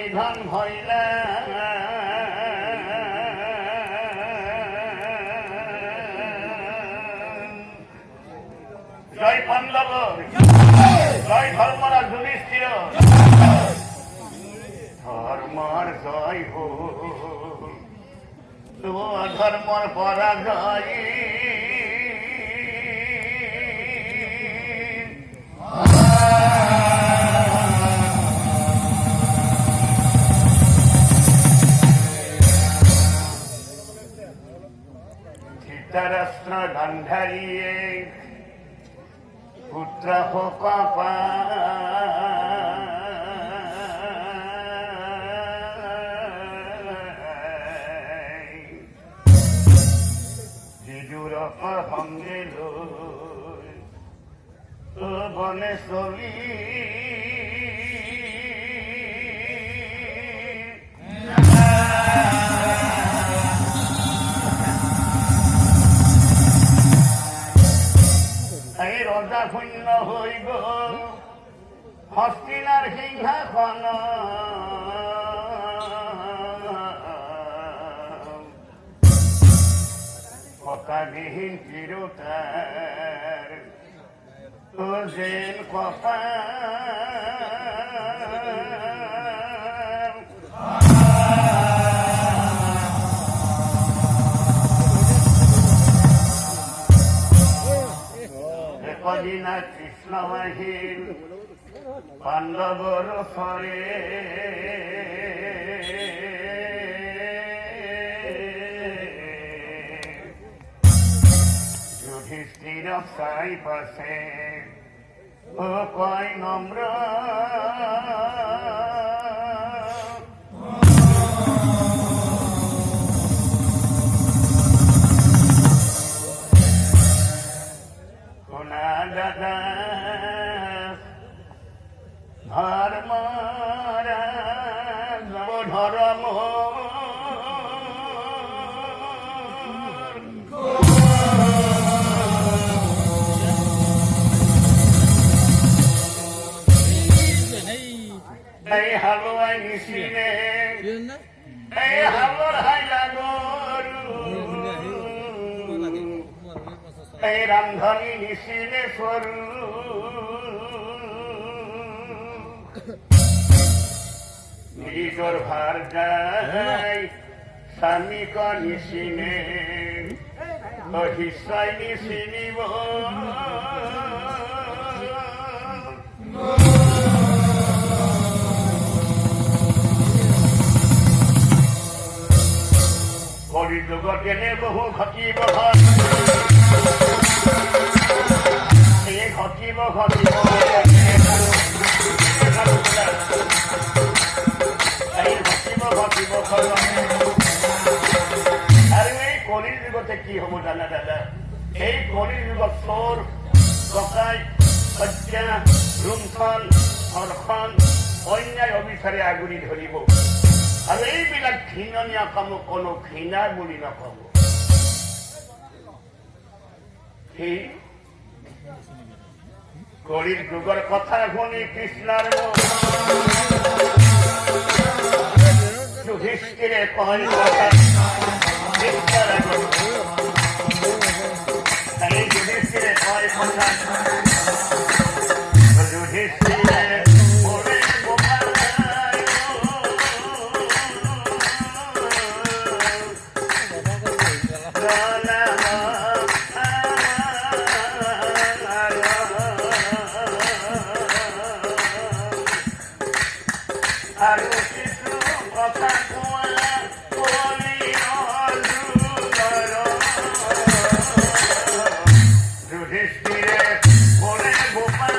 ধন ভরিলা জয় পাণ্ডব জয় ধর্মরাজ যুধিষ্ঠির ধর্মর জয় হোক ধর্মর পরাজয় ধৃতরাষ্ট্র গান্ধারীয়ে পুত্র হোক বিদুরপ সঙ্গে বনে চলি রজা শূন্য হৈ গল হস্তিনাৰ সিংহাসন কটাবিহীন তিৰোতাৰ যেন কপাল কদিনা কৃষ্ণ আহিল পাণ্ডৱৰ ওচৰে যুধিষ্ঠিৰ চাই পাছে কয় নম্ৰ দাদা ধর্মরা ধর্ম এই হালুয়াই নিশিনে এই হালুর হাইলা গরু এই রান্ধনী নিশিনে সরু নিজর ভার যায় স্বামীক নিশিনে হিসাই নিশিনিব কলি যুগতেনে বহু ঘটিব ঘটিব ঘটিব ঘটিব আৰু এই কলিৰ যুগতে কি হব জানা দাদা এই কলিৰ যুগত চোৰ ডকাইত হত্যা লুণ্ঠন ধৰ্ষণ অন্যায় অবিচাৰে আগুৰি ধৰিব আৰু এইবিলাক ঘৃণনীয় কাম কোনো ঘৃণা বুলি নকব কলিৰ যুগৰ কথা শুনি কৃষ্ণৰ যুধিষ্ঠিৰে কয় যুধিষ্ঠিৰে কয় কথা যুধিষ্ঠিৰে আৰু কিছু কথা কোৱা যুধিষ্ঠিৰে বলে গোপাল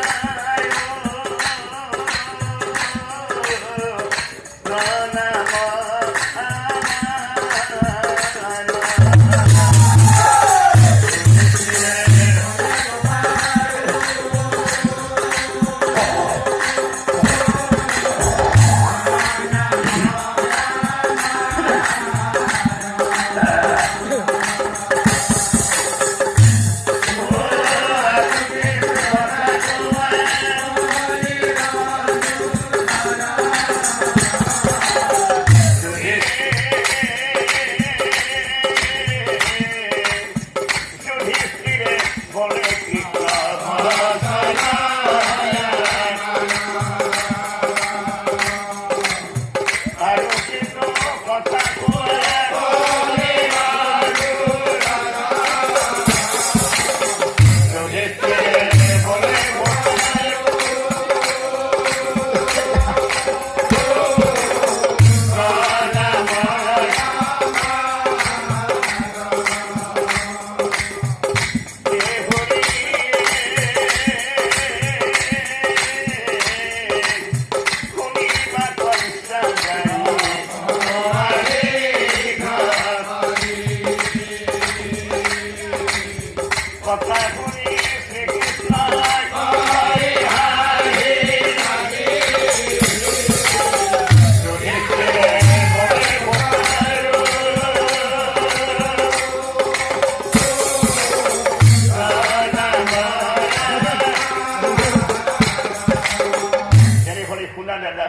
শুনা দাদা,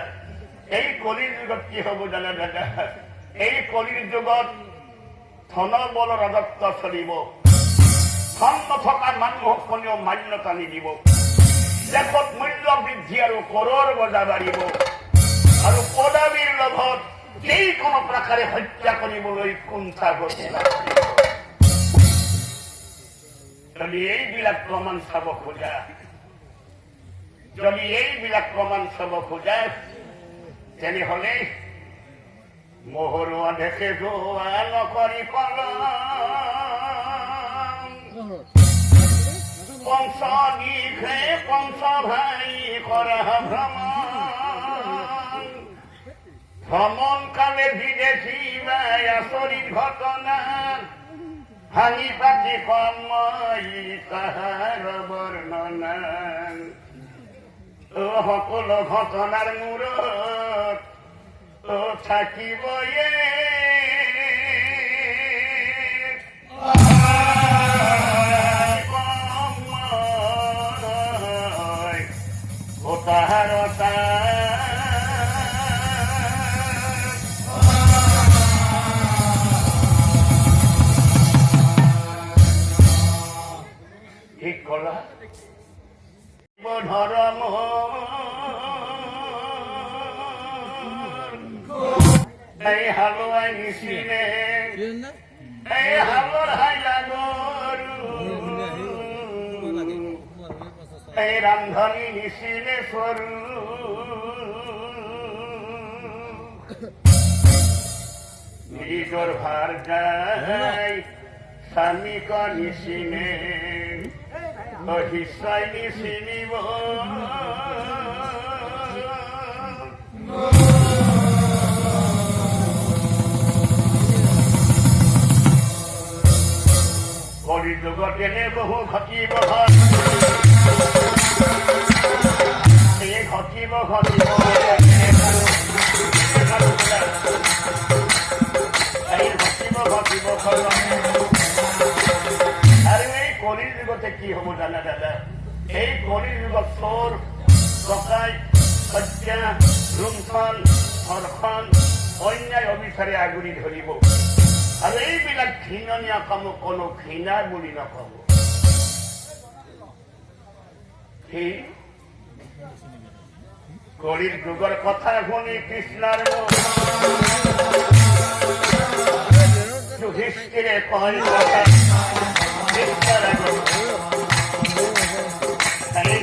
এই কলিৰ যুগত কি হব জানা দাদা? এই কলিৰ যুগত ধনৰ বল ৰাজত্ব চলিব, ধন নথকা মানুহক কোনেও মান্যতা নিদিব, দেশত মূল্য বৃদ্ধি আৰু কৰৰ বজা বাঢ়িব, আৰু পদবীৰ লগত যিকোনো প্ৰকাৰে হত্যা কৰিবলৈ কুণ্ঠা গতি নাথাকিব। যদি এইবিলাক প্ৰমাণ চাব খোজা, যদি এইবিলাক প্ৰমাণ চাব খোজা, তেনেহলে মোহৰুৱা দেশে যোৱা নকৰি পঞ্চ দিশে পঞ্চ ভাই কৰা ভ্ৰমণ কালে বিদেশী বাই আচৰিত ঘটনা ভাঙি পাতি সময় তাহাৰ বৰ্ণনা। সকলো ঘটনাৰ মূৰত থাকিবয়ে তাহাৰ ঠিক কলা ধৰ্ম এই হালুৱাই নিচিনে এই হালৰ হাইলা গৰু এই ৰান্ধনি নিচিনে সৰু নিজৰ ভাৰ যায় স্বামীক নিচিনে হিচাই নিচিনিব কলি যুগত এনে বহু ঘটিব ঘটিব ঘটিব ঘটিব আৰু এই কলিৰ যুগতে কি হব জানা দাদা? এই কলিৰ যুগত চোৰ ডকাইত হত্যা লুণ্ঠন ধৰ্ষণ অন্যায় অবিচাৰে আগুৰি ধৰিব, আৰু এইবিলাক ঘৃণনীয় কাম কোনো ঘৃণা বুলি নকব। কলিৰ যুগৰ কথা শুনি কৃষ্ণৰ যুধিষ্ঠিৰে কয়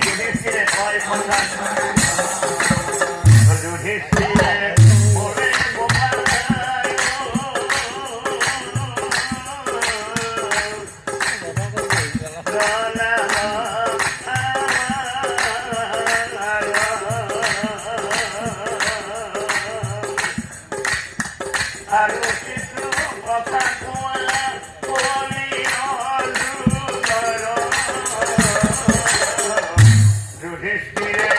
যুধিষ্ঠিৰে কয় কথা যুধিষ্ঠিৰে আৰু কিছু কথা যুধিষ্ঠিৰে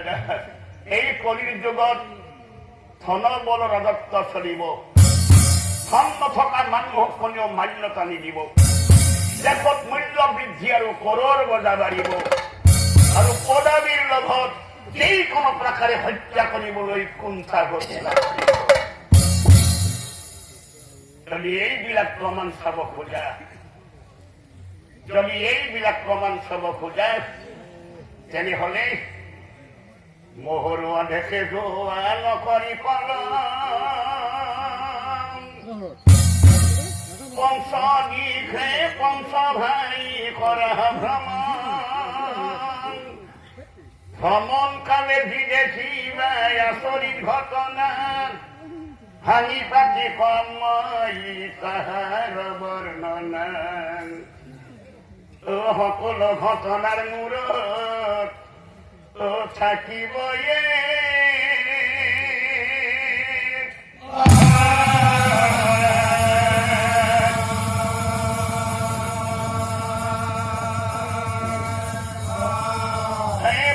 দাদা এই কলিৰ যুগত ধনৰ বল ৰাজত্ব চলিব ধন নথকা মানুহক কোনেও মান্যতা নিদিব দেশত মূল্য বৃদ্ধি আৰু কৰৰ বজা বাঢ়িব আৰু পদবীৰ লগত যিকোনো প্ৰকাৰে হত্যা কৰিবলৈ কুণ্ঠা ঘটিলা যদি এইবিলাক প্ৰমাণ চাব খোজা তেনেহলে মোহৰুৱা দেশে যোৱা নকৰি পঞ্চ দিশে পঞ্চ ভাই কৰা ভ্ৰমণ কালে বিদেশী বাই আচৰিত ঘটনা ভাঙি পাতি সময় তাহাৰ বৰ্ণনা সকলো ঘটনাৰ মূৰত থাকিবয়ে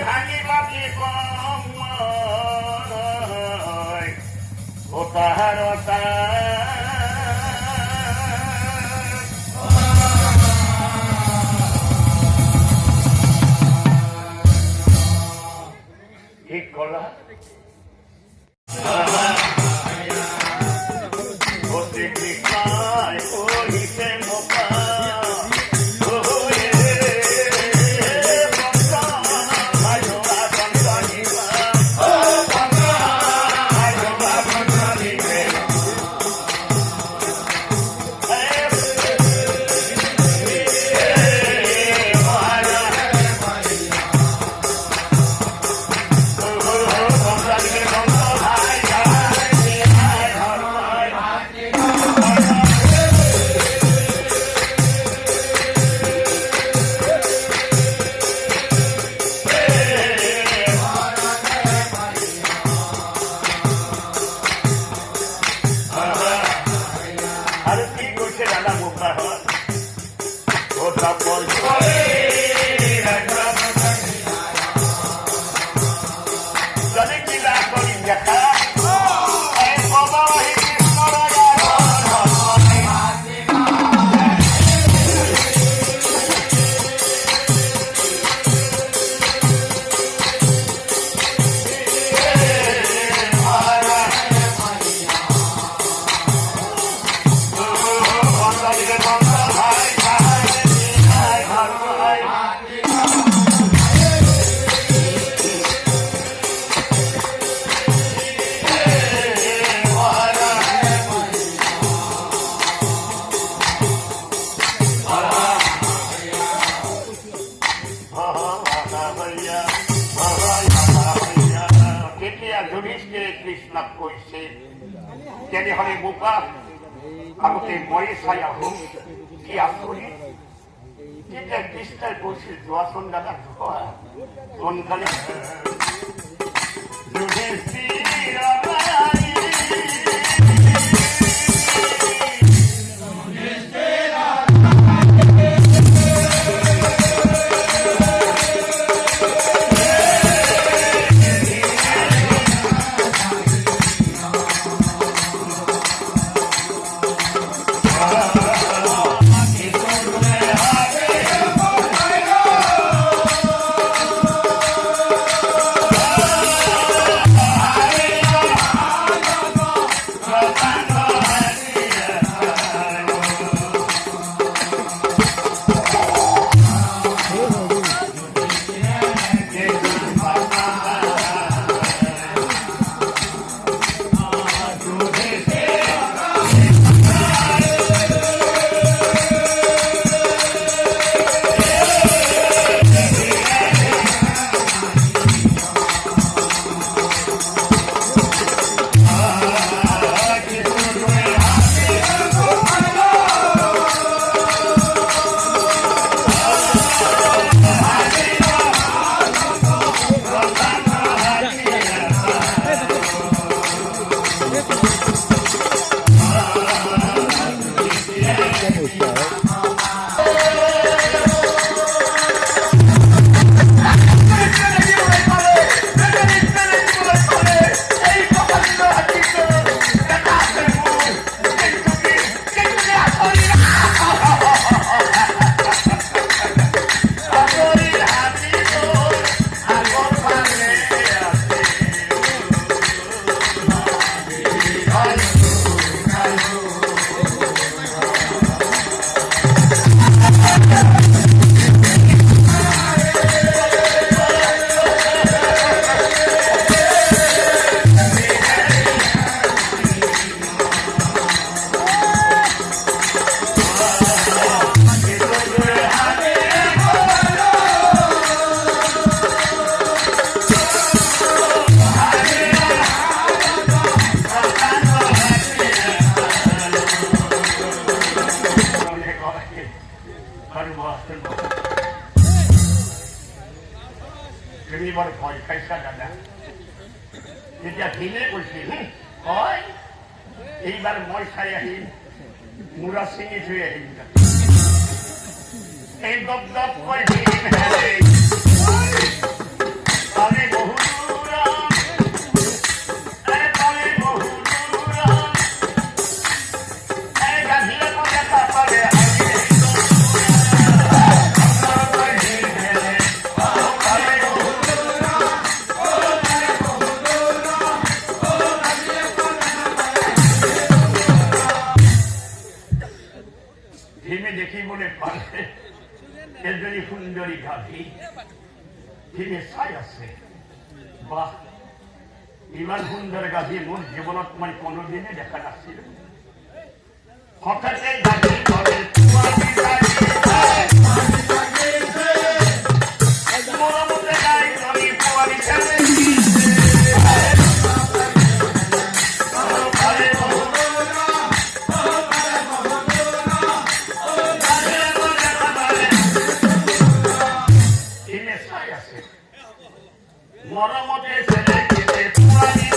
ভাঙি পাতি সময় তাহাৰ ঠিক কলা তেনেহলে বোকা আগতে মই চাই আহো কি আচৰিত তেতিয়া কৃষ্ণই কৈছিল যোৱাচোন দাদা সোনকালে খাইছা দাদা যেতিয়া দিনে কৈছিল হয় এইবাৰ মই চাই আহিম মূৰা ছিঙি থৈ আহিম এই দপ দপ কৈ দিম পালে বহু দেখিবলৈ পালে এজনী সুন্দৰী গাভী তিনি চাই আছে বাহ ইমান সুন্দৰ গাভী মোৰ জীৱনত মই কোনোদিনে দেখা নাছিলো হঠাতে গাভী ঘৰে মৰমতে গাই ধৰি পোৱালি মৰমতে ছেলে কেতে পোৱালি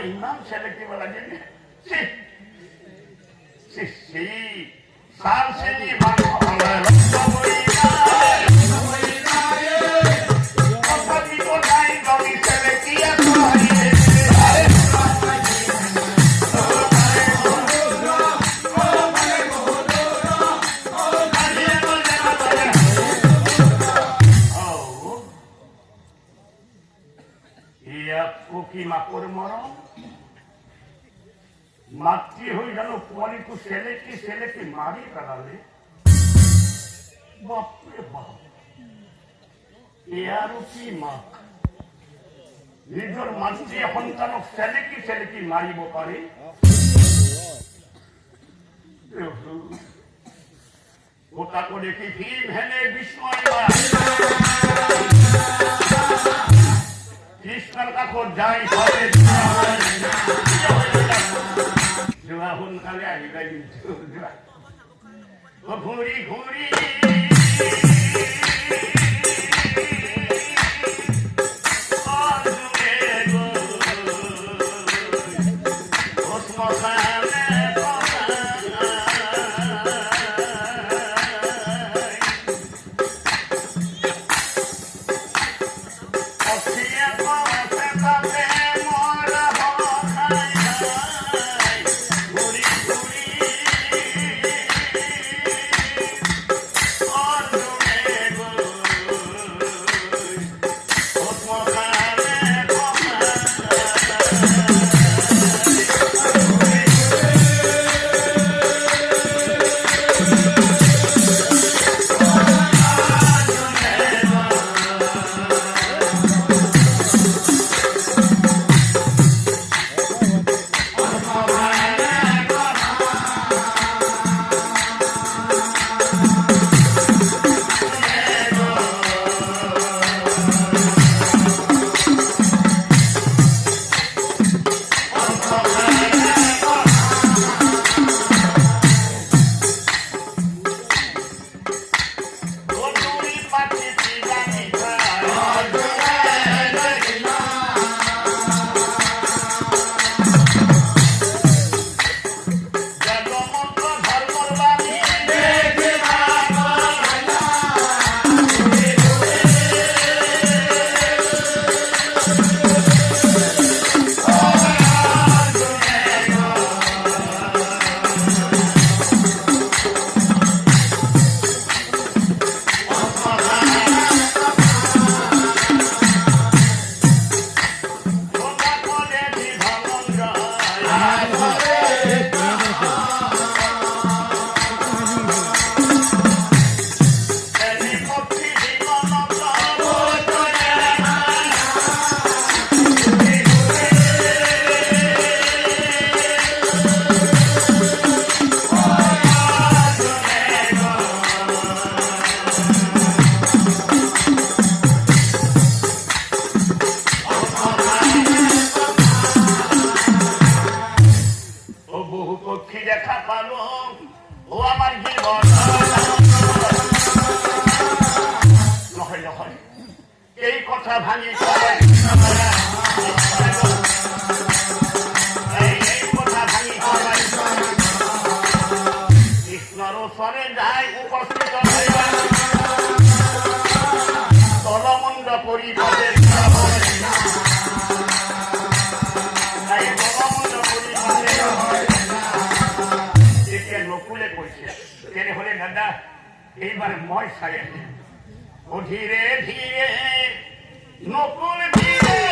ইমান ছেলে দিব লাগে সার শ্রেণী কি মাকর মরম মাতৃ হয়ে গেল পোয়ালিটু ছেলেকে মারি ফেলালে বাপরে বাপ এয়ারও কি মাক নিজের মাতৃ সন্তানক ছেলেকে মারিব পারে ওটা করে কি ভীম হেনে বিস্ময় কৃষ্ণৰ কাষত যাই যোৱা সোনকালে আহিবা কিন্তু ঘূৰি ঘূৰি হয় নহয় এই কথা ভাঙি এই কথা ভাঙি কৃষ্ণৰ ওচৰে যাই উপস্থিত তলমন্দ কৰি তেতিয়া নকুলে কৈছে তেনেহলে দাদা এইবাৰ মই চাই আহিম ধীৰে ধীৰে নকুল ধীৰে